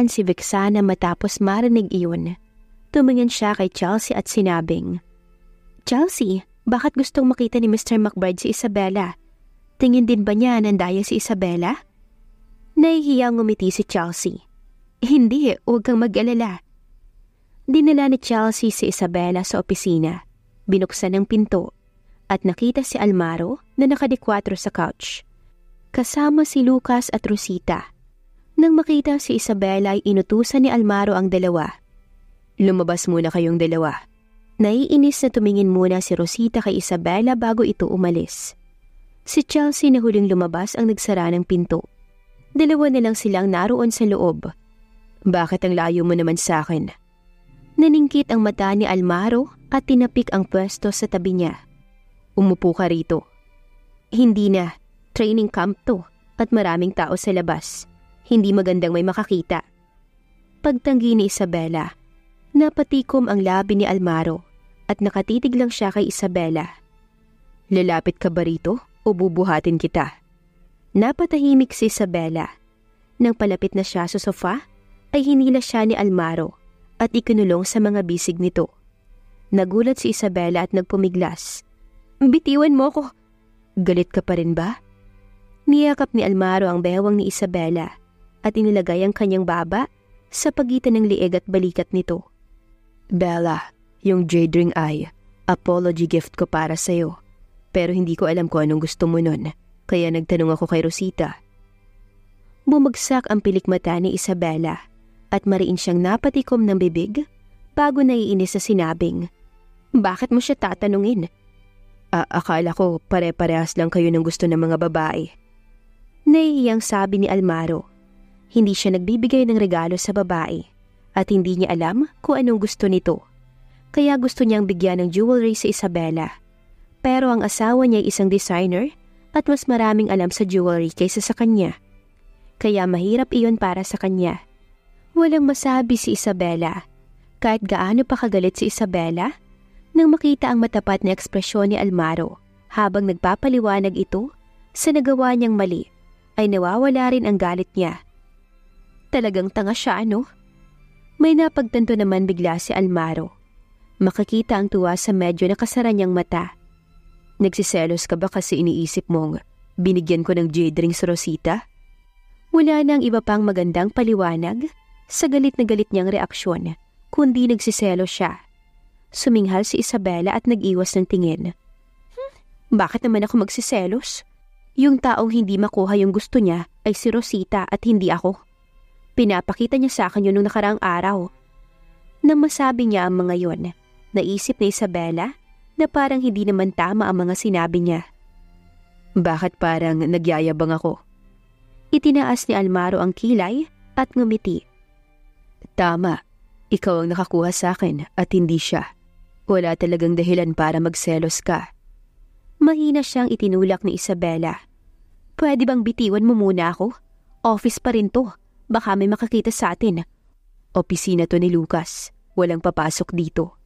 Napangiti-ngitan si Vexana matapos marinig iyon. Tumingin siya kay Chelsea at sinabing, "Chelsea, bakit gustong makita ni Mr. McBride si Isabela? Tingin din ba niya nandaya si Isabela?" Nahihiyang ngumiti si Chelsea. "Hindi, huwag kang mag-alala." Dinala ni Chelsea si Isabela sa opisina. Binuksan ang pinto at nakita si Almaro na nakadikwatro sa couch. Kasama si Lucas at Rosita. Nang makita si Isabela ay inutusan ni Almaro ang dalawa. "Lumabas muna kayong dalawa." Naiinis na tumingin muna si Rosita kay Isabela bago ito umalis. Si Chelsea na huling lumabas ang nagsara ng pinto. Dalawa na lang silang naroon sa loob. "Bakit ang layo mo naman sa akin?" Naningkit ang mata ni Almaro at tinapik ang pwesto sa tabi niya. "Umupo ka rito." "Hindi na. Training camp to at maraming tao sa labas. Hindi magandang may makakita." Pagtanggi ni Isabela, napatikom ang labi ni Almaro at nakatitig lang siya kay Isabela. "Lalapit ka ba rito o bubuhatin kita?" Napatahimik si Isabela. Nang palapit na siya sa sofa, ay hinila siya ni Almaro at ikinulong sa mga bisig nito. Nagulat si Isabela at nagpumiglas. "Bitiwan mo ko." "Galit ka pa rin ba?" Niyakap ni Almaro ang bewang ni Isabela at inilagay ang kanyang baba sa pagitan ng liig at balikat nito. "Bella, yung jade ring ay apology gift ko para sa'yo. Pero hindi ko alam kung anong gusto mo nun, kaya nagtanong ako kay Rosita." Bumagsak ang pilik mata ni Isabela at mariin siyang napatikom ng bibig bago naiinis sa sinabing, "Bakit mo siya tatanungin?" Akala ko pare-parehas lang kayo ng gusto ng mga babae." Nahihiyang sabi ni Almaro. Hindi siya nagbibigay ng regalo sa babae at hindi niya alam kung anong gusto nito. Kaya gusto niyang bigyan ng jewelry sa Isabela. Pero ang asawa niya ay isang designer at mas maraming alam sa jewelry kaysa sa kanya. Kaya mahirap iyon para sa kanya. Walang masabi si Isabela. Kahit gaano pa kagalit si Isabela, nang makita ang matapat na ekspresyon ni Almaro habang nagpapaliwanag ito sa nagawa niyang mali, ay nawawala rin ang galit niya. Talagang tanga siya, ano? May napagtanto naman bigla si Almaro. Makikita ang tuwa sa medyo nakasara niyang mata. "Nagsiselos ka ba kasi iniisip mong binigyan ko ng jade ring si Rosita?" Wala nang iba pang magandang paliwanag sa galit na galit niyang reaksyon, kundi nagsiselos siya. Suminghal si Isabela at nag-iwas ng tingin. Bakit naman ako magsiselos? Yung taong hindi makuha yung gusto niya ay si Rosita at hindi ako. Pinapakita niya sa akin yun nung nakaraang araw. Nang masabi niya ang mga yun, naisip ni Isabela na parang hindi naman tama ang mga sinabi niya. "Bakit parang nagyayabang ako?" Itinaas ni Almaro ang kilay at ngumiti. "Tama, ikaw ang nakakuha sa akin at hindi siya. Wala talagang dahilan para magselos ka." Mahina siyang itinulak ni Isabela. "Pwede bang bitiwan mo muna ako? Office pa rin to. Baka may makakita sa atin." "Opisina to ni Lucas. Walang papasok dito."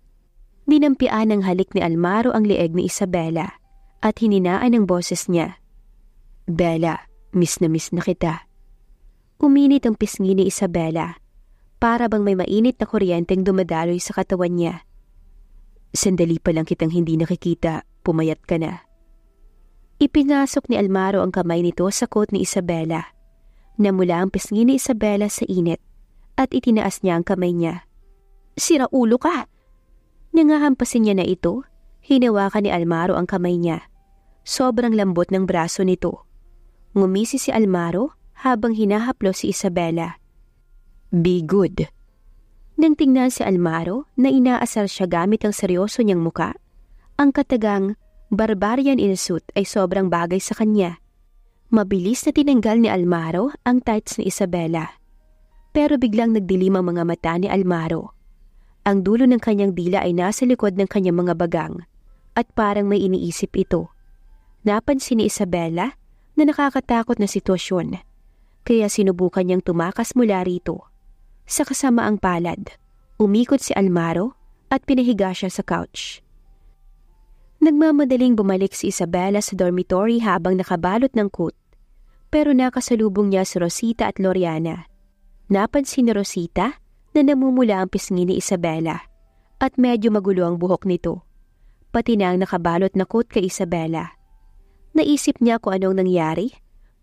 Dinampian ng halik ni Almaro ang leeg ni Isabela at hininaan ang boses niya. "Bella, miss na kita." Uminit ang pisngi ni Isabela. Para bang may mainit na kuryenteng dumadaloy sa katawan niya. "Sandali pa lang kitang hindi nakikita, pumayat ka na." Ipinasok ni Almaro ang kamay nito sa coat ni Isabela. Namula ang pisngi ni Isabela sa init at itinaas niya ang kamay niya. "Sira ulo ka!" Nangahampasin niya na ito, hinawakan ni Almaro ang kamay niya. Sobrang lambot ng braso nito. Ngumisi si Almaro habang hinahaplo si Isabela. "Be good." Nang tingnan si Almaro na inaasar siya gamit ang seryoso niyang muka, ang katagang barbarian in a suit ay sobrang bagay sa kanya. Mabilis na tinanggal ni Almaro ang tights ni Isabela. Pero biglang nagdilim ang mga mata ni Almaro. Ang dulo ng kanyang dila ay nasa likod ng kanyang mga bagang at parang may iniisip ito. Napansin ni Isabela na nakakatakot na sitwasyon, kaya sinubukan niyang tumakas mula rito. Sa kasamaang palad, umikot si Almaro at pinahiga siya sa couch. Nagmamadaling bumalik si Isabela sa dormitory habang nakabalot ng coat, pero nakasalubong niya si Rosita at Loriana. Napansin ni Rosita na namumula ang pisngi ni Isabela at medyo magulo ang buhok nito, pati na ang nakabalot na coat kay Isabela. Naisip niya kung anong nangyari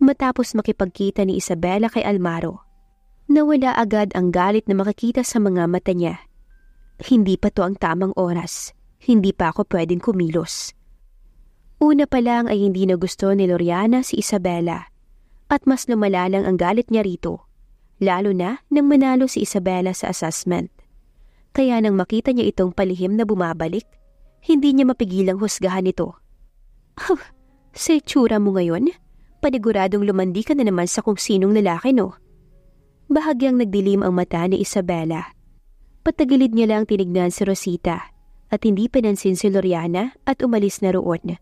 matapos makipagkita ni Isabela kay Almaro. Nawala agad ang galit na makikita sa mga mata niya. Hindi pa to ang tamang oras. Hindi pa ako pwedeng kumilos. Una pa lang ay hindi na gusto ni Loriana si Isabela at mas lumala lang ang galit niya rito, lalo na nang manalo si Isabela sa assessment. Kaya nang makita niya itong palihim na bumabalik, hindi niya mapigilang husgahan ito. Sa itsura mo ngayon, paniguradong lumandi ka na naman sa kung sinong lalaki, no? Bahagyang nagdilim ang mata ni Isabela. Patagilid niya lang tinignan si Rosita at hindi pinansin si Loriana at umalis na roon.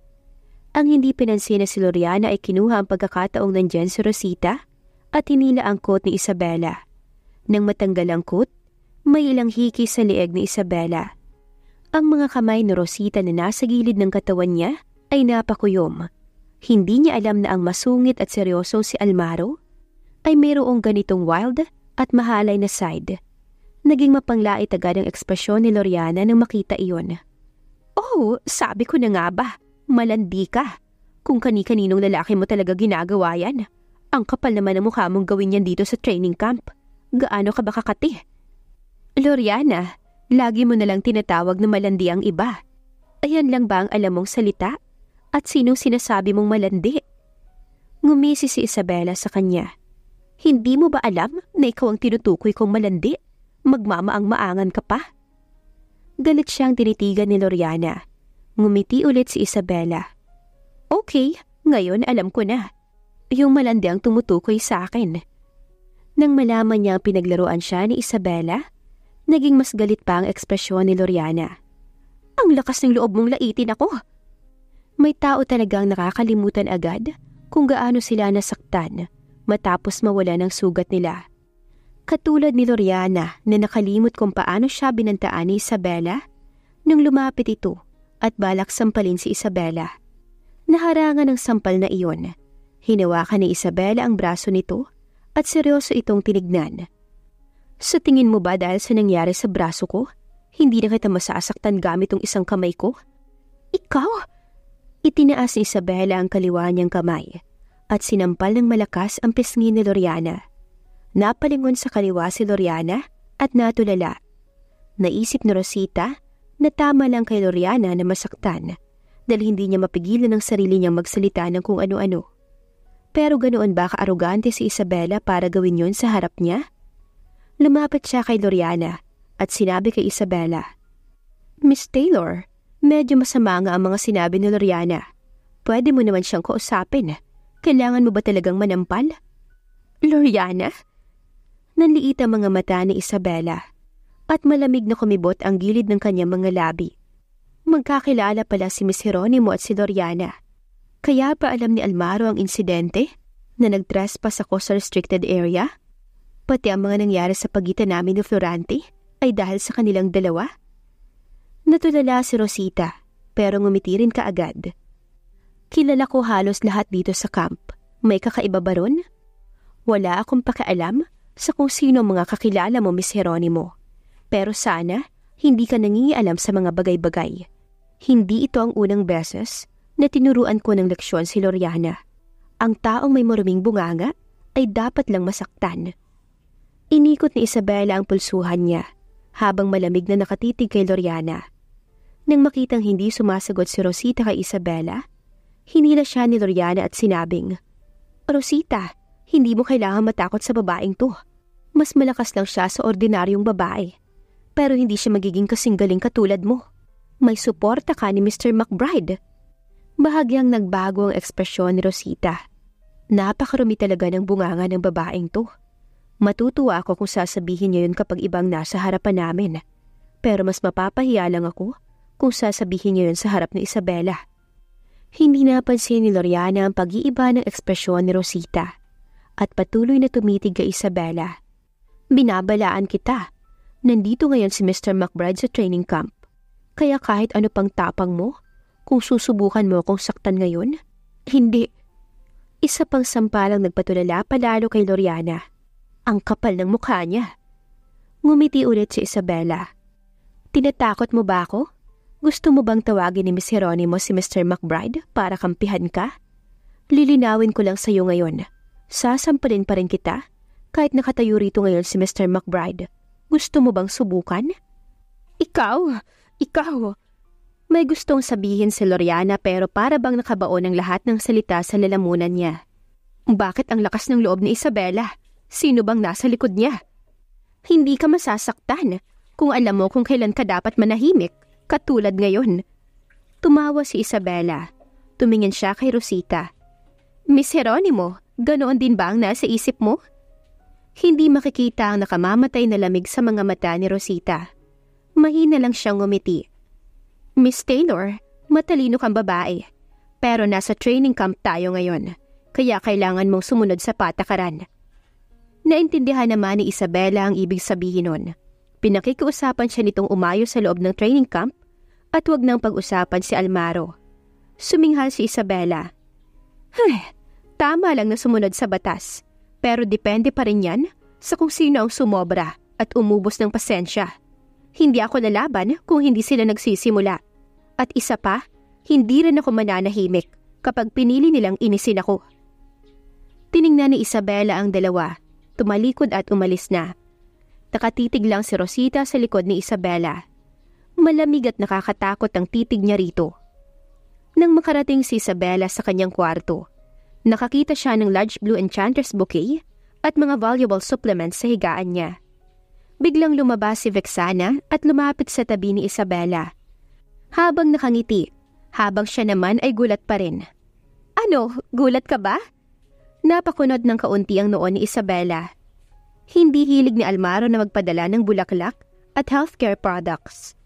Ang hindi pinansin na si Loriana ay kinuha ang pagkakataong nandyan si Rosita at hinila ang coat ni Isabela. Nang matanggal ang coat, may ilang hiki sa leeg ni Isabela. Ang mga kamay ni Rosita na nasa gilid ng katawan niya ay napakuyom. Hindi niya alam na ang masungit at seryosong si Almaro ay mayroong ganitong wild at mahalay na side. Naging mapanglait agad ang ekspresyon ni Loriana nang makita iyon. Oh, sabi ko na nga ba, malandi ka. Kung kani-kaninong lalaki mo talaga ginagawa yan. Ang kapal naman ang mukha mong gawin yan dito sa training camp. Gaano ka ba kakati? Loriana, lagi mo nalang tinatawag na malandi ang iba. Ayan lang ba ang alam mong salita? At sinong sinasabi mong malandi? Ngumisi si Isabela sa kanya. Hindi mo ba alam na ikaw ang tinutukoy kong malandi? Magmamaang-maangan ka pa? Galit siyang tinitigan ni Loriana. Ngumiti ulit si Isabela. Okay, ngayon alam ko na. Yung malandi ang tumutukoy sa akin. Nang malaman niya ang pinaglaruan siya ni Isabela, naging mas galit pa ang ekspresyon ni Loriana. Ang lakas ng loob mong laitin ako. May tao talagang nakakalimutan agad kung gaano sila nasaktan matapos mawala ng sugat nila. Katulad ni Loriana na nakalimot kung paano siya binantaan ni Isabela nang lumapit ito at balak sampalin si Isabela. Naharangan ng sampal na iyon. Hinawakan ni Isabela ang braso nito at seryoso itong tinignan. Sa tingin mo ba dahil sa nangyari sa braso ko, hindi na kita masasaktan gamit ang isang kamay ko? Ikaw? Itinaas ni Isabela ang kaliwa niyang kamay at sinampal ng malakas ang pisngi ni Loriana. Napalingon sa kaliwa si Loriana at natulala. Naisip ni Rosita na tama lang kay Loriana na masaktan dahil hindi niya mapigilan ang sarili niyang magsalita ng kung ano-ano. Pero ganoon ba ka-arogante si Isabela para gawin yun sa harap niya? Lumapit siya kay Loriana at sinabi kay Isabela, Miss Taylor, medyo masama nga ang mga sinabi ni Loriana. Pwede mo naman siyang kausapin. Kailangan mo ba talagang manampal? Loriana? Nanliit ang mga mata ni Isabela at malamig na kumibot ang gilid ng kanyang mga labi. Magkakilala pala si Miss Jeronimo at si Loriana. Kaya pa alam ni Almaro ang insidente na nag-trespass ako sa restricted area? Pati ang mga nangyari sa pagitan namin ni Florante ay dahil sa kanilang dalawa? Natulala si Rosita pero ngumiti rin kaagad. Kilala ko halos lahat dito sa camp. May kakaiba ba ron? Wala akong pakialam sa kung sino mga kakilala mo, Miss Jeronimo. Pero sana hindi ka nangingialam sa mga bagay-bagay. Hindi ito ang unang beses na tinuruan ko ng leksyon si Loriana. Ang taong may maruming bunganga ay dapat lang masaktan. Inikot ni Isabela ang pulsuhan niya habang malamig na nakatitig kay Loriana. Nang makitang hindi sumasagot si Rosita kay Isabela, hinila siya ni Loriana at sinabing, Rosita, hindi mo kailangan matakot sa babaeng to. Mas malakas lang siya sa ordinaryong babae. Pero hindi siya magiging kasing galing katulad mo. May suporta ka ni Mr. McBride. Bahagyang nagbago ang ekspresyon ni Rosita. Napakarumi talaga ng bunganga ng babaeng to. Matutuwa ako kung sasabihin niya yun kapag ibang nasa harapan namin. Pero mas mapapahiya lang ako kung sasabihin niya yun sa harap ni Isabela. Hindi napansin ni Loriana ang pag-iiba ng ekspresyon ni Rosita at patuloy na tumitig kay Isabela. Binabalaan kita. Nandito ngayon si Mr. McBride sa training camp. Kaya kahit ano pang tapang mo, kung susubukan mo akong saktan ngayon, hindi. Isa pang sampalang nagpatulala palalo kay Loriana. Ang kapal ng mukha niya. Ngumiti ulit si Isabela. Tinatakot mo ba ako? Gusto mo bang tawagin ni Miss Jeronimo si Mr. McBride para kampihan ka? Lilinawin ko lang sa'yo ngayon. Sasampalin pa rin kita kahit nakatayo rito ngayon si Mr. McBride. Gusto mo bang subukan? Ikaw! May gustong sabihin si Loriana pero para bang nakabaon ang lahat ng salita sa lalamunan niya. Bakit ang lakas ng loob ni Isabela? Sino bang nasa likod niya? Hindi ka masasaktan kung alam mo kung kailan ka dapat manahimik, katulad ngayon. Tumawa si Isabela. Tumingin siya kay Rosita. Miss Jeronimo, ganoon din ba ang nasa isip mo? Hindi makikita ang nakamamatay na lamig sa mga mata ni Rosita. Mahina lang siyang ngumiti. Miss Taylor, matalino kang babae. Pero nasa training camp tayo ngayon, kaya kailangan mong sumunod sa patakaran. Naintindihan naman ni Isabela ang ibig sabihin nun. Pinakikiusapan siya nitong umayo sa loob ng training camp at wag nang pag-usapan si Almaro. Suminghal si Isabela. Tama lang na sumunod sa batas. Pero depende pa rin yan sa kung sino ang sumobra at umubos ng pasensya. Hindi ako lalaban kung hindi sila nagsisimula. At isa pa, hindi rin ako mananahimik kapag pinili nilang inisin ako. Tiningnan ni Isabela ang dalawa. Tumalikod at umalis na. Nakatitig lang si Rosita sa likod ni Isabela. Malamig at nakakatakot ang titig niya rito. Nang makarating si Isabela sa kanyang kwarto, nakakita siya ng large blue enchantress bouquet at mga valuable supplements sa higaan niya. Biglang lumabas si Vexana at lumapit sa tabi ni Isabela. Habang nakangiti, habang siya naman ay gulat pa rin. Ano, gulat ka ba? Napakunod ng kaunti ang noon ni Isabela. Hindi hilig ni Almaro na magpadala ng bulaklak at healthcare products.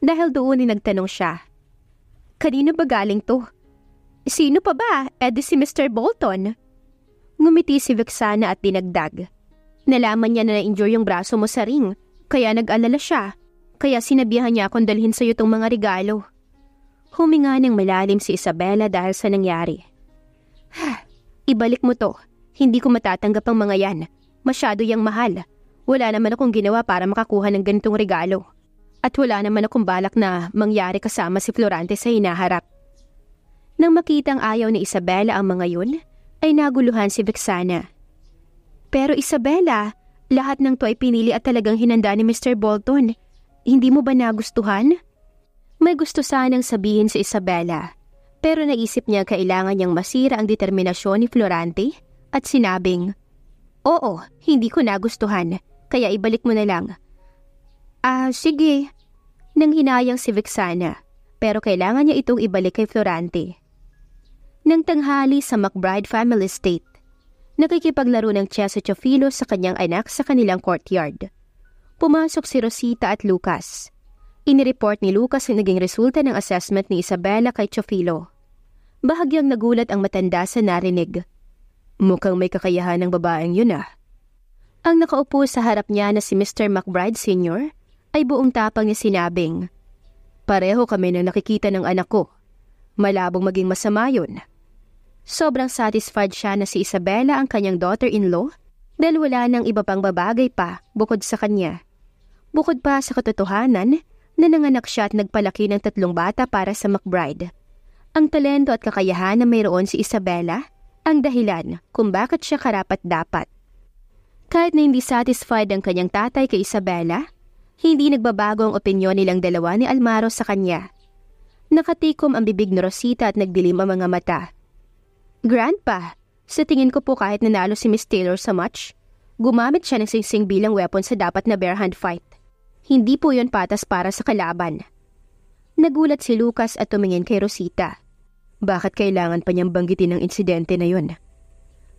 Dahil doon ay nagtanong siya. Kanino ba galing to? Sino pa ba? Si Mr. Bolton. Ngumiti si Vexana at dinagdag. Nalaman niya na na-injure yung braso mo sa ring, kaya nag-alala siya. Kaya sinabihan niya akong dalhin sa'yo tong mga regalo. Huminga ng malalim si Isabela dahil sa nangyari. Ibalik mo to. Hindi ko matatanggap ang mga yan. Masyado yang mahal. Wala naman akong ginawa para makakuha ng ganitong regalo. At wala naman akong balak na mangyari kasama si Florante sa hinaharap. Nang makitang ayaw ni Isabela ang mga yun, ay naguluhan si Vexana. Pero Isabela, lahat ng to ay pinili at talagang hinanda ni Mr. Bolton. Hindi mo ba nagustuhan? May gusto sanang sabihin si Isabela. Pero naisip niya kailangan niyang masira ang determinasyon ni Florante at sinabing, Oo, hindi ko nagustuhan, kaya ibalik mo na lang. Sige. Nang hinayang si Vexana, pero kailangan niya itong ibalik kay Florante. Nang tanghali sa McBride family estate, nakikipaglaro ng chess si Chofilo sa kanyang anak sa kanilang courtyard. Pumasok si Rosita at Lucas. Inireport ni Lucas ang naging resulta ng assessment ni Isabela kay Chofilo. Bahagyang nagulat ang matanda sa narinig. Mukhang may kakayahan ng babaeng yun ah. Ang nakaupo sa harap niya na si Mr. McBride Sr. ay buong tapang niya sinabing, Pareho kami na nakikita ng anak ko. Malabong maging masama yun. Sobrang satisfied siya na si Isabela ang kanyang daughter-in-law dahil wala nang iba pang babagay pa bukod sa kanya. Bukod pa sa katotohanan na nanganak siya at nagpalaki ng 3 bata para sa McBride. Ang talento at kakayahan na mayroon si Isabela ang dahilan kung bakit siya karapat-dapat. Kahit na hindi satisfied ang kanyang tatay kay Isabela, hindi nagbabago ang opinyon nilang dalawa ni Almaro sa kanya. Nakatikom ang bibig ni Rosita at nagdilim ang mga mata. Grandpa, sa tingin ko po kahit nanalo si Miss Taylor sa match, gumamit siya ng singsing bilang weapon sa dapat na bare hand fight. Hindi po yon patas para sa kalaban. Nagulat si Lucas at tumingin kay Rosita. Bakit kailangan pa niyang banggitin ang insidente na yun?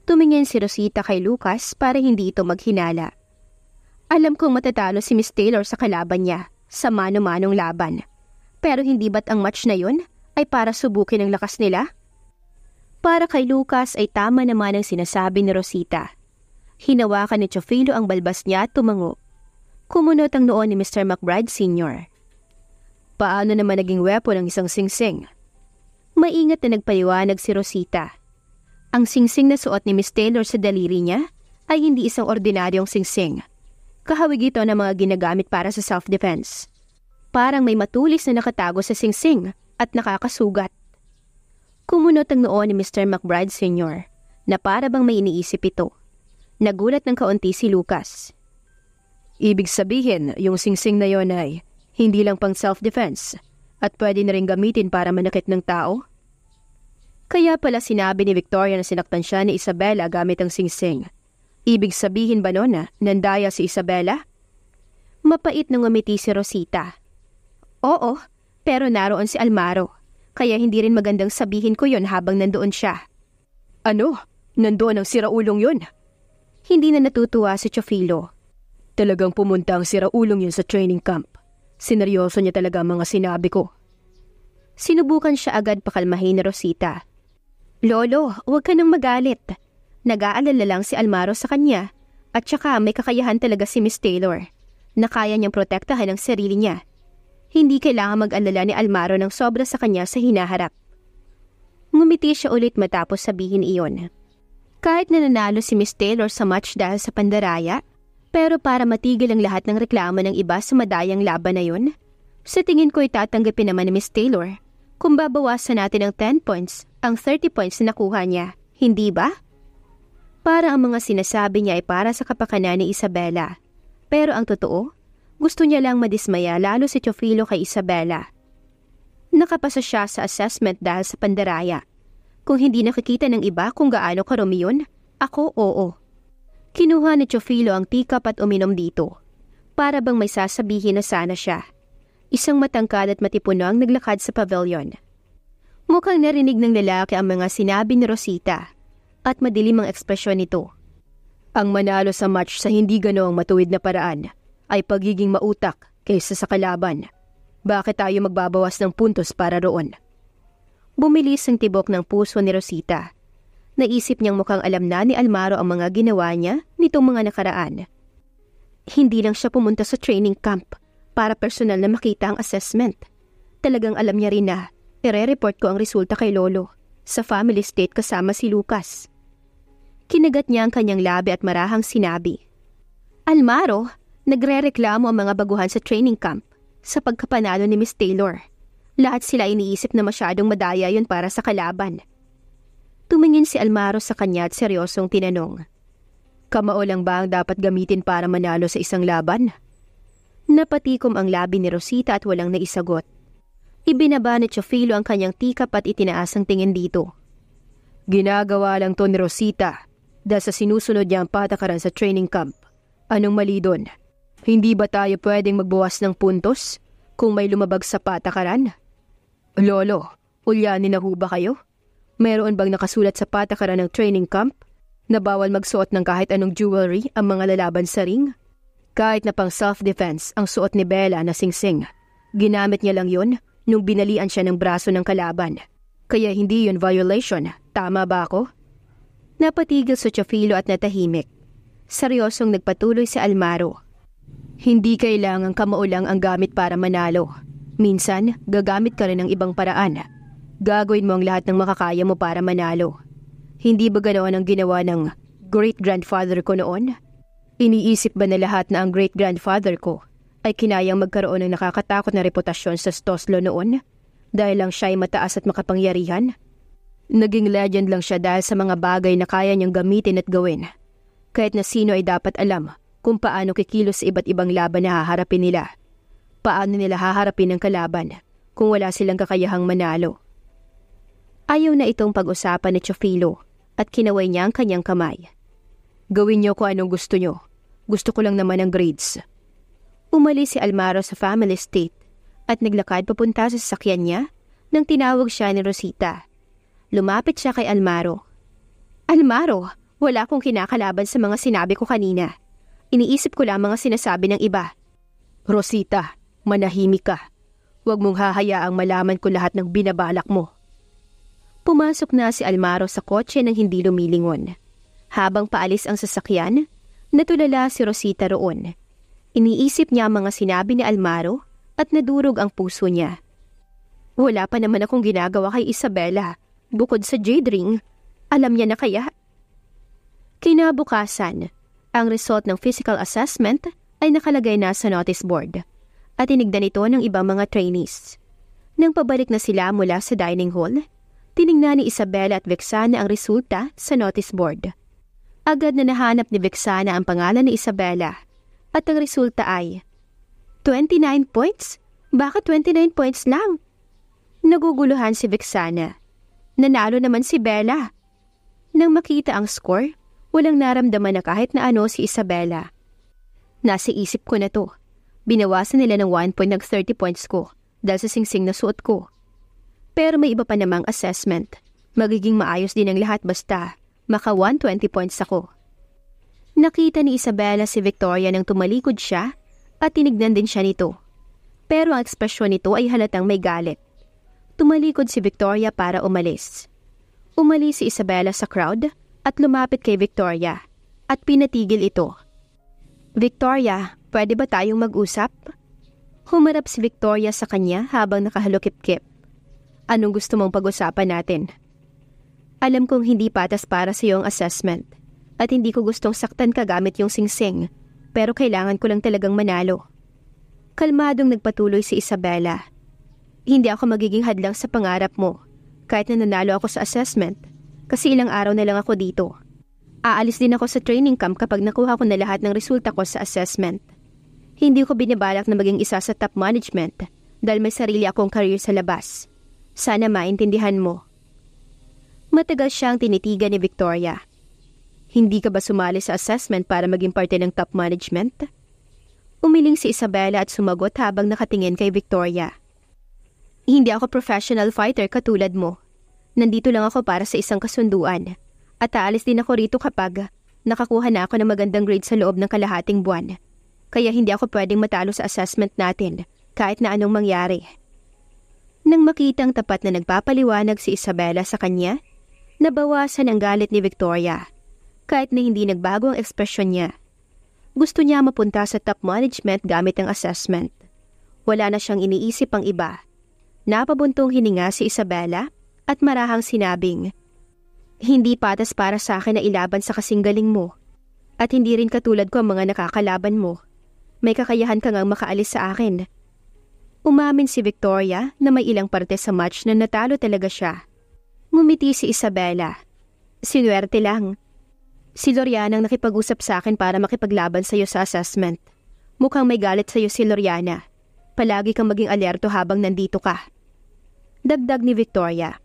Tumingin si Rosita kay Lucas para hindi ito maghinala. Alam kong matatalo si Miss Taylor sa kalaban niya sa mano-manong laban. Pero hindi ba't ang match na yun ay para subukin ang lakas nila? Para kay Lucas ay tama naman ang sinasabi ni Rosita. Hinawakan ni Chofilo ang balbas niya at tumango. Kumunot ang noo ni Mr. McBride Sr. Paano naman naging weapon ang isang singsing? Maingat na nagpaliwanag si Rosita. Ang singsing na suot ni Miss Taylor sa daliri niya ay hindi isang ordinaryong singsing. Kahawig ito ng mga ginagamit para sa self-defense. Parang may matulis na nakatago sa singsing at nakakasugat. Kumunot ang noo ni Mr. McBride Sr. na para bang may iniisip ito. Nagulat ng kaunti si Lucas. Ibig sabihin, yung singsing na yon ay hindi lang pang self-defense at pwede na rin gamitin para manakit ng tao? Kaya pala sinabi ni Victoria na sinaktan siya ni Isabela gamit ang singsing. Ibig sabihin ba nun na nandaya si Isabela? Mapait nang ngumiti si Rosita. Oo, pero naroon si Almaro. Kaya hindi rin magandang sabihin ko yon habang nandoon siya. Ano? Nandoon ang siraulong yun? Hindi na natutuwa si Chofilo. Talagang pumunta ang siraulong yun sa training camp. Sineryoso niya talaga ang mga sinabi ko. Sinubukan siya agad pakalmahin ni Rosita. Lolo, huwag ka nang magalit. Nag-aalala lang si Almaro sa kanya at saka may kakayahan talaga si Miss Taylor na kaya niyang protektahan ang sarili niya. Hindi kailangan mag-alala ni Almaro ng sobra sa kanya sa hinaharap. Ngumiti siya ulit matapos sabihin iyon. Kahit na nanalo si Miss Taylor sa match dahil sa pandaraya, pero para matigil ang lahat ng reklamo ng iba sa madayang laban na yun, sa tingin ko itatanggapin naman ni Miss Taylor kung babawasan natin ng 10 points ang 30 points na nakuha niya, hindi ba? Para ang mga sinasabi niya ay para sa kapakanan ni Isabela. Pero ang totoo, gusto niya lang madismaya lalo si Chofilo kay Isabela. Nakapasa siya sa assessment dahil sa pandaraya. Kung hindi nakikita ng iba kung gaano karumi yun, ako oo. Kinuha ni Chofilo ang teacup at uminom dito. Para bang may sasabihin na sana siya. Isang matangkad at matipuno ang naglakad sa pavilion. Mukhang narinig ng lalaki ang mga sinabi ni Rosita. At madilim ang ekspresyon nito. Ang manalo sa match sa hindi ganoong matuwid na paraan ay pagiging mautak kaysa sa kalaban. Bakit tayo magbabawas ng puntos para roon? Bumilis ang tibok ng puso ni Rosita. Naisip niyang mukhang alam na ni Almaro ang mga ginawa niya nitong mga nakaraan. Hindi lang siya pumunta sa training camp para personal na makita ang assessment. Talagang alam niya rin na ire-report ko ang resulta kay Lolo sa family state kasama si Lucas. Kinagat niya ang kanyang labi at marahang sinabi, Almaro, nagre-reklamo ang mga baguhan sa training camp sa pagkapanalo ni Miss Taylor. Lahat sila iniisip na masyadong madaya yun para sa kalaban. Tumingin si Almaro sa kanya at seryosong tinanong, Kamao lang ba ang dapat gamitin para manalo sa isang laban? Napatikom ang labi ni Rosita at walang naisagot. Ibinaba ni Chofilo ang kanyang teacup at itinaas ang tingin dito. Ginagawa lang to ni Rosita dahil sa sinusunod niya ang patakaran sa training camp. Anong mali doon? Hindi ba tayo pwedeng magbawas ng puntos kung may lumabag sa patakaran? Lolo, ulyanin na ho ba kayo? Meron bang nakasulat sa patakaran ng training camp na bawal magsuot ng kahit anong jewelry ang mga lalaban sa ring? Kahit na pang self-defense ang suot ni Bella na singsing, ginamit niya lang yun nung binalian siya ng braso ng kalaban. Kaya hindi yun violation, tama ba ako? Napatigil sa Chofilo at natahimik. Seryosong nagpatuloy si Almaro. Hindi kailangang kamaulang ang gamit para manalo. Minsan, gagamit ka rin ng ibang paraan. Gagawin mo ang lahat ng makakaya mo para manalo. Hindi ba ganoon ang ginawa ng great-grandfather ko noon? Iniisip ba na lahat na ang great-grandfather ko ay kinayang magkaroon ng nakakatakot na reputasyon sa Stoslo noon? Dahil lang siya ay mataas at makapangyarihan? Naging legend lang siya dahil sa mga bagay na kaya niyang gamitin at gawin. Kahit na sino ay dapat alam kung paano kikilos sa iba't ibang laban na haharapin nila. Paano nila haharapin ang kalaban kung wala silang kakayahang manalo. Ayaw na itong pag-usapan ni Chofilo at kinaway niya ang kanyang kamay. Gawin niyo kung anong gusto niyo. Gusto ko lang naman ang grades. Umalis si Almaro sa family estate at naglakad papunta sa sasakyan niya nang tinawag siya ni Rosita. Lumapit siya kay Almaro. Almaro, wala akong kinakalaban sa mga sinabi ko kanina. Iniisip ko lang mga sinasabi ng iba. Rosita, manahimik ka. Huwag mong hahayaang malaman ko lahat ng binabalak mo. Pumasok na si Almaro sa kotse nang hindi lumilingon. Habang paalis ang sasakyan, natulala si Rosita roon. Iniisip niya ang mga sinabi ni Almaro at nadurog ang puso niya. Wala pa naman akong ginagawa kay Isabela, bukod sa jade ring. Alam niya na kaya? Kinabukasan, ang result ng physical assessment ay nakalagay na sa notice board at tinignan ito ng ibang mga trainees. Nang pabalik na sila mula sa dining hall, tiningnan ni Isabela at Vexana ang resulta sa notice board. Agad na nahanap ni Vexana ang pangalan ni Isabela at ang resulta ay 29 points? Bakit 29 points lang? Naguguluhan si Vexana. Nanalo naman si Bella. Nang makita ang score, walang naramdaman na kahit na ano si Isabela. Nasa isip ko na to. Binawasan nila ng 1 point ng 30 points ko dahil sa singsing na suot ko. Pero may iba pa namang assessment. Magiging maayos din ang lahat basta maka 120 points ako. Nakita ni Isabela si Victoria nang tumalikod siya at tinignan din siya nito. Pero ang ekspresyon nito ay halatang may galit. Tumalikod si Victoria para umalis. Umalis si Isabela sa crowd at lumapit kay Victoria at pinatigil ito. Victoria, pwede ba tayong mag-usap? Humarap si Victoria sa kanya habang nakahalukip-kip. Anong gusto mong pag-usapan natin? Alam kong hindi patas para sa iyong assessment at hindi ko gustong saktan ka gamit yung singsing, pero kailangan ko lang talagang manalo. Kalmadong nagpatuloy si Isabela. Hindi ako magiging hadlang sa pangarap mo kahit na nanalo ako sa assessment. Kasi ilang araw na lang ako dito. Aalis din ako sa training camp kapag nakuha ko na lahat ng resulta ko sa assessment. Hindi ko binabalak na maging isa sa top management dahil may sarili akong career sa labas. Sana maintindihan mo. Matagal siyang tinitigan ni Victoria. Hindi ka ba sumali sa assessment para maging parte ng top management? Umiling si Isabela at sumagot habang nakatingin kay Victoria. Hindi ako professional fighter katulad mo. Nandito lang ako para sa isang kasunduan at aalis din ako rito kapag nakakuha na ako ng magandang grade sa loob ng kalahating buwan. Kaya hindi ako pwedeng matalo sa assessment natin kahit na anong mangyari. Nang makitang tapat na nagpapaliwanag si Isabela sa kanya, nabawasan ang galit ni Victoria kahit na hindi nagbago ang ekspresyon niya. Gusto niya mapunta sa top management gamit ang assessment. Wala na siyang iniisip ang iba. Napabuntong hininga si Isabela at marahang sinabing, hindi patas para sa akin na ilaban sa kasinggaling mo. At hindi rin katulad ko ang mga nakakalaban mo. May kakayahan ka ngang makaalis sa akin. Umamin si Victoria na may ilang parte sa match na natalo talaga siya. Ngumiti si Isabela. Sinuwerte lang. Si Loriana ang nakipag-usap sa akin para makipaglaban sa iyo sa assessment. Mukhang may galit sa iyo si Loriana. Palagi kang maging alerto habang nandito ka. Dagdag ni Victoria.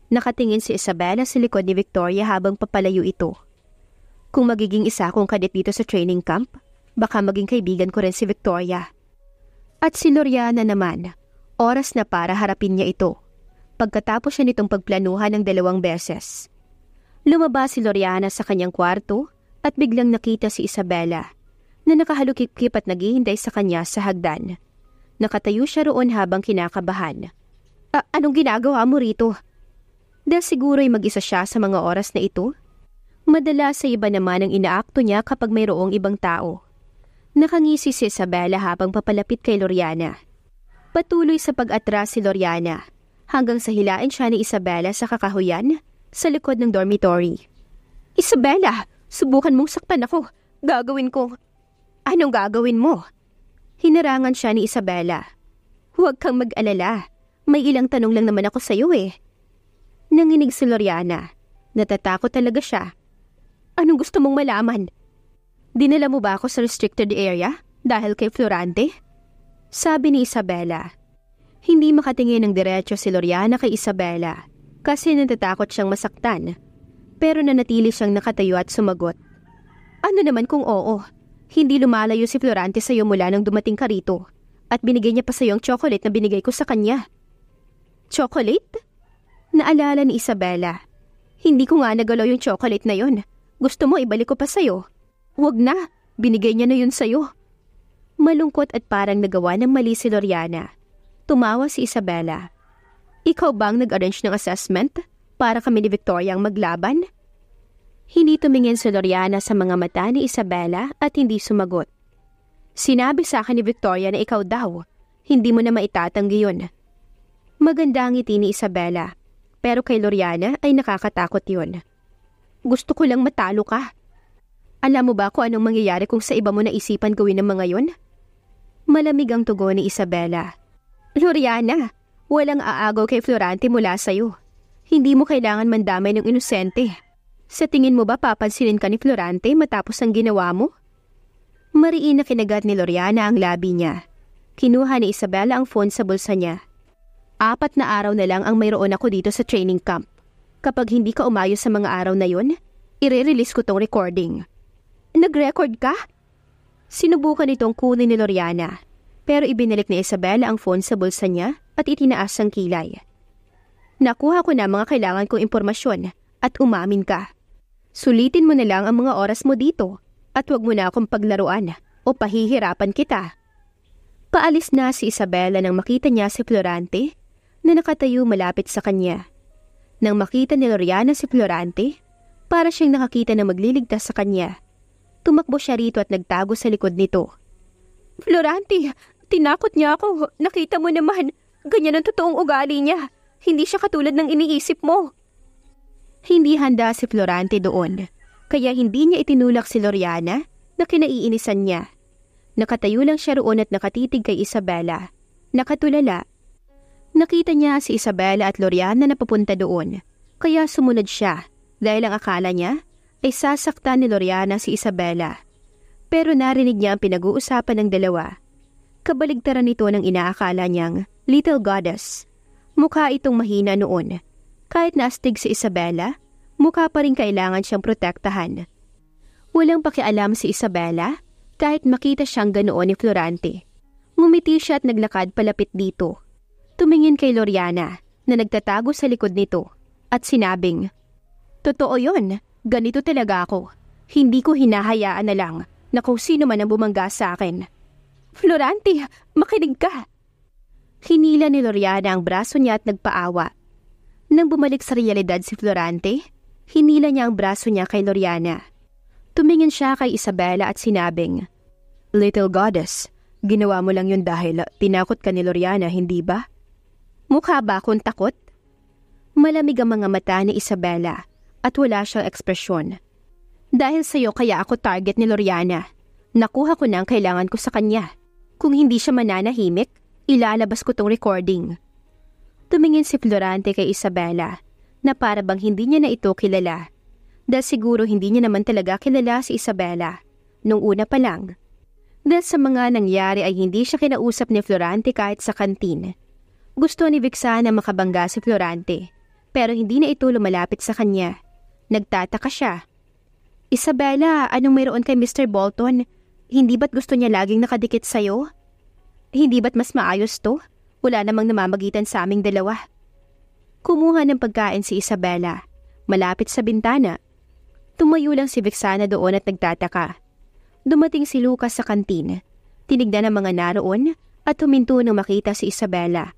Nakatingin si Isabela sa likod ni Victoria habang papalayo ito. Kung magiging isa akong kadit dito sa training camp, baka maging kaibigan ko rin si Victoria. At si Loriana naman, oras na para harapin niya ito. Pagkatapos siya nitong pagplanuhan ng 2 beses. Lumabas si Loriana sa kanyang kwarto at biglang nakita si Isabela na nakahalukip-kip at naghihintay sa kanya sa hagdan. Nakatayo siya roon habang kinakabahan. Anong ginagawa mo rito? Dahil siguro'y mag-isa siya sa mga oras na ito. Madalas sa iba naman ang inaakto niya kapag mayroong ibang tao. Nakangisi si Isabela habang papalapit kay Loriana. Patuloy sa pag-atras si Loriana hanggang sa hilain siya ni Isabela sa kakahuyan sa likod ng dormitory. Isabela, subukan mong saktan ako. Gagawin ko. Anong gagawin mo? Hinarangan siya ni Isabela. Huwag kang mag-alala. May ilang tanong lang naman ako sa iyo eh. Nanginig si Loriana. Natatakot talaga siya. Anong gusto mong malaman? Dinala mo ba ako sa restricted area dahil kay Florante? Sabi ni Isabela. Hindi makatingin ng diretso si Loriana kay Isabela kasi natatakot siyang masaktan. Pero nanatili siyang nakatayo at sumagot. Ano naman kung oo? Hindi lumalayo si Florante sa iyo mula nang dumating ka rito at binigay niya pa sa iyo ang chocolate na binigay ko sa kanya. Chocolate? Naalala ni Isabela. Hindi ko nga nagalaw yung chocolate na yon. Gusto mo ibalik ko pa sa'yo? Huwag na, binigay niya na yun sa'yo. Malungkot at parang nagawa ng mali si Loriana. Tumawa si Isabela. Ikaw bang nag-arrange ng assessment para kami ni Victoria ang maglaban? Hindi tumingin si Loriana sa mga mata ni Isabela at hindi sumagot. Sinabi sa akin ni Victoria na ikaw daw. Hindi mo na maitatanggi yun. Maganda ang ngiti ni Isabela. Pero kay Loriana ay nakakatakot yun. Gusto ko lang matalo ka. Alam mo ba kung anong mangyayari kung sa iba mo naisipan gawin ng mga yon? Malamig ang tugon ni Isabela. Loriana, walang aagaw kay Florante mula sa'yo. Hindi mo kailangan mandamay ng inosente. Sa tingin mo ba papansinin ka ni Florante matapos ang ginawa mo? Mariin na kinagat ni Loriana ang labi niya. Kinuha ni Isabela ang phone sa bulsa niya. 4 na araw na lang ang mayroon ako dito sa training camp. Kapag hindi ka umayos sa mga araw na yon, i-release ko tong recording. Nag-record ka? Sinubukan itong kunin ni Loriana, pero ibinalik ni Isabela ang phone sa bulsa niya at itinaas ang kilay. Nakuha ko na mga kailangan kong impormasyon at umamin ka. Sulitin mo na lang ang mga oras mo dito at huwag mo na akong paglaruan o pahihirapan kita. Paalis na si Isabela nang makita niya si Florante na nakatayo malapit sa kanya. Nang makita ni Loriana si Florante, para siyang nakakita na magliligtas sa kanya. Tumakbo siya rito at nagtago sa likod nito. Florante, tinakot niya ako. Nakita mo naman, ganyan ang totoong ugali niya. Hindi siya katulad ng iniisip mo. Hindi handa si Florante doon, kaya hindi niya itinulak si Loriana na kinaiinisan niya. Nakatayo lang siya roon at nakatitig kay Isabela. Nakatulala. Nakita niya si Isabela at Loriana na papunta doon, kaya sumunod siya dahil ang akala niya ay sasaktan ni Loriana si Isabela. Pero narinig niya ang pinag-uusapan ng dalawa. Kabaligtaran nito ng inaakala niyang little goddess. Mukha itong mahina noon. Kahit naastig si Isabela, mukha pa rin kailangan siyang protektahan. Walang pakialam si Isabela kahit makita siyang ganoon ni Florante. Ngumiti siya at naglakad palapit dito. Tumingin kay Loriana na nagtatago sa likod nito at sinabing, "Totoo yon, ganito talaga ako. Hindi ko hinahayaan na lang na kung sino man ang bumangga sa akin." Florante, makinig ka! Hinila ni Loriana ang braso niya at nagpaawa. Nang bumalik sa realidad si Florante, hinila niya ang braso niya kay Loriana. Tumingin siya kay Isabela at sinabing, "Little goddess, ginawa mo lang yun dahil tinakot ka ni Loriana, hindi ba?" Mukha ba akong takot? Malamig ang mga mata ni Isabela at wala siyang ekspresyon. Dahil sa'yo kaya ako target ni Loriana. Nakuha ko na ang kailangan ko sa kanya. Kung hindi siya mananahimik, ilalabas ko tong recording. Tumingin si Florante kay Isabela na para bang hindi niya na ito kilala. Dahil siguro hindi niya naman talaga kilala si Isabela nung una pa lang. Dahil sa mga nangyari ay hindi siya kinausap ni Florante kahit sa kantin. Gusto ni Vixa na makabangga si Florante, pero hindi na ito lumalapit sa kanya. Nagtataka siya. Isabela, anong mayroon kay Mr. Bolton? Hindi ba't gusto niya laging nakadikit sa'yo? Hindi ba't mas maayos to? Wala namang namamagitan sa aming dalawa. Kumuha ng pagkain si Isabela, malapit sa bintana. Tumayo lang si Vixana doon at nagtataka. Dumating si Lucas sa kantin. Tinignan ang mga naroon at huminto nang makita si Isabela.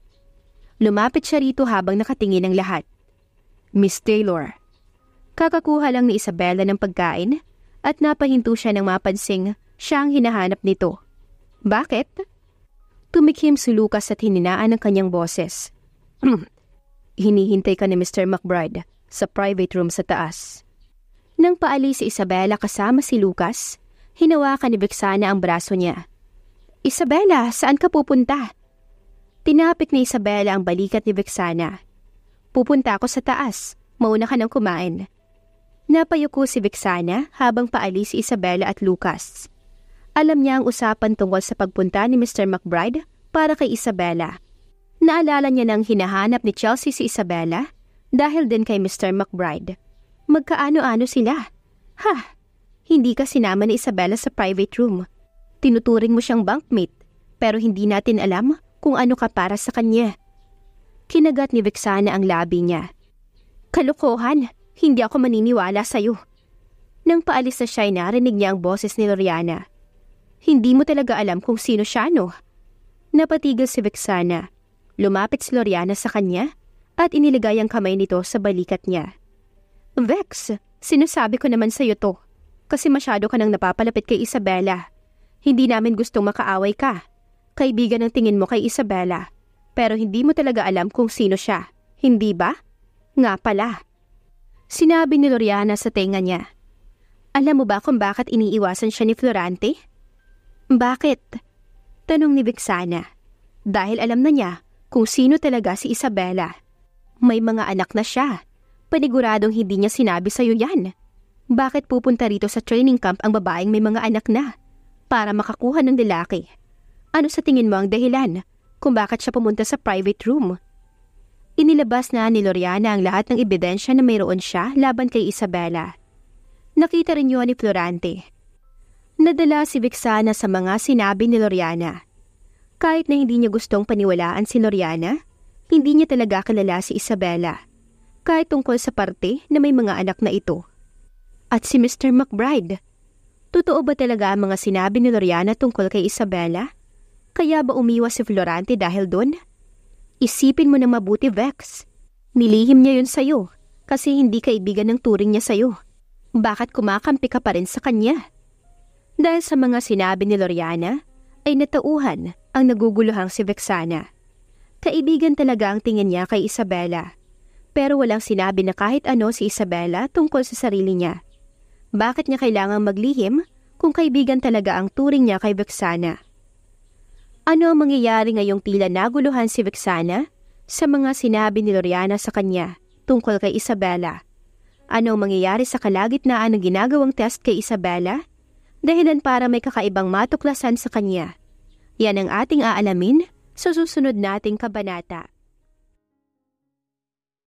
Lumapit siya rito habang nakatingin ang lahat. "Miss Taylor." Kakakuha lang ni Isabela ng pagkain at napahinto siya nang mapansing siya ang hinahanap nito. "Bakit?" Tumikhim si Lucas at hininaan ang kanyang boses. "Hinihintay ka ni Mr. McBride sa private room sa taas." Nang paalis si Isabela kasama si Lucas, hinawakan ni Vixana ang braso niya. "Isabela, saan ka pupunta?" Tinapik ni Isabela ang balikat ni Vixana. "Pupunta ako sa taas. Mauna ka nang kumain." Napayuko si Vixana habang paalis si Isabela at Lucas. Alam niya ang usapan tungkol sa pagpunta ni Mr. McBride para kay Isabela. Naalala niya nang hinahanap ni Chelsea si Isabela dahil din kay Mr. McBride. Magkaano-ano sila. Hindi ka sinama ni Isabela sa private room. Tinuturing mo siyang bunkmate, pero hindi natin alam kung ano ka para sa kanya. Kinagat ni Vixana ang labi niya. "Kalokohan, hindi ako maniniwala sa'yo." Nang paalis na siya, narinig niya ang boses ni Loriana. "Hindi mo talaga alam kung sino siya, no?" Napatigil si Vixana. Lumapit si Loriana sa kanya at iniligay ang kamay nito sa balikat niya. "Vex, sinasabi ko naman sa'yo to. Kasi masyado ka nang napapalapit kay Isabela. Hindi namin gustong makaaway ka. Kaibigan ang tingin mo kay Isabela. Pero hindi mo talaga alam kung sino siya. Hindi ba?" "Nga pala." Sinabi ni Loriana sa tenga niya. Alam mo ba kung bakit iniiwasan siya ni Florante? Bakit? Tanong ni Vexana. Dahil alam na niya kung sino talaga si Isabela. May mga anak na siya. Paniguradong hindi niya sinabi sa'yo yan. Bakit pupunta rito sa training camp ang babaeng may mga anak na? Para makakuha ng lalaki. Ano sa tingin mo ang dahilan kung bakit siya pumunta sa private room? Inilabas na ni Loriana ang lahat ng ebidensya na mayroon siya laban kay Isabela. Nakita rin yun ni Florante. Nadala si Vexana sa mga sinabi ni Loriana. Kahit na hindi niya gustong paniwalaan si Loriana, hindi niya talaga kilala si Isabela. Kahit tungkol sa parte na may mga anak na ito. At si Mr. McBride. Totoo ba talaga ang mga sinabi ni Loriana tungkol kay Isabela? Kaya ba umiwas si Florante dahil doon? Isipin mo na mabuti, Vex. Nilihim niya yun sa'yo kasi hindi kaibigan ng turing niya sa'yo. Bakit kumakampi ka pa rin sa kanya? Dahil sa mga sinabi ni Loriana, ay natauhan ang naguguluhang si Vexana. Kaibigan talaga ang tingin niya kay Isabela. Pero walang sinabi na kahit ano si Isabela tungkol sa sarili niya. Bakit niya kailangang maglihim kung kaibigan talaga ang turing niya kay Vexana? Ano ang mangyayari ngayong tila naguluhan si Vexana sa mga sinabi ni Loriana sa kanya tungkol kay Isabela? Ano ang mangyayari sa kalagitnaan ng ginagawang test kay Isabela? Dahilan para may kakaibang matuklasan sa kanya. Yan ang ating aalamin sa susunod nating kabanata.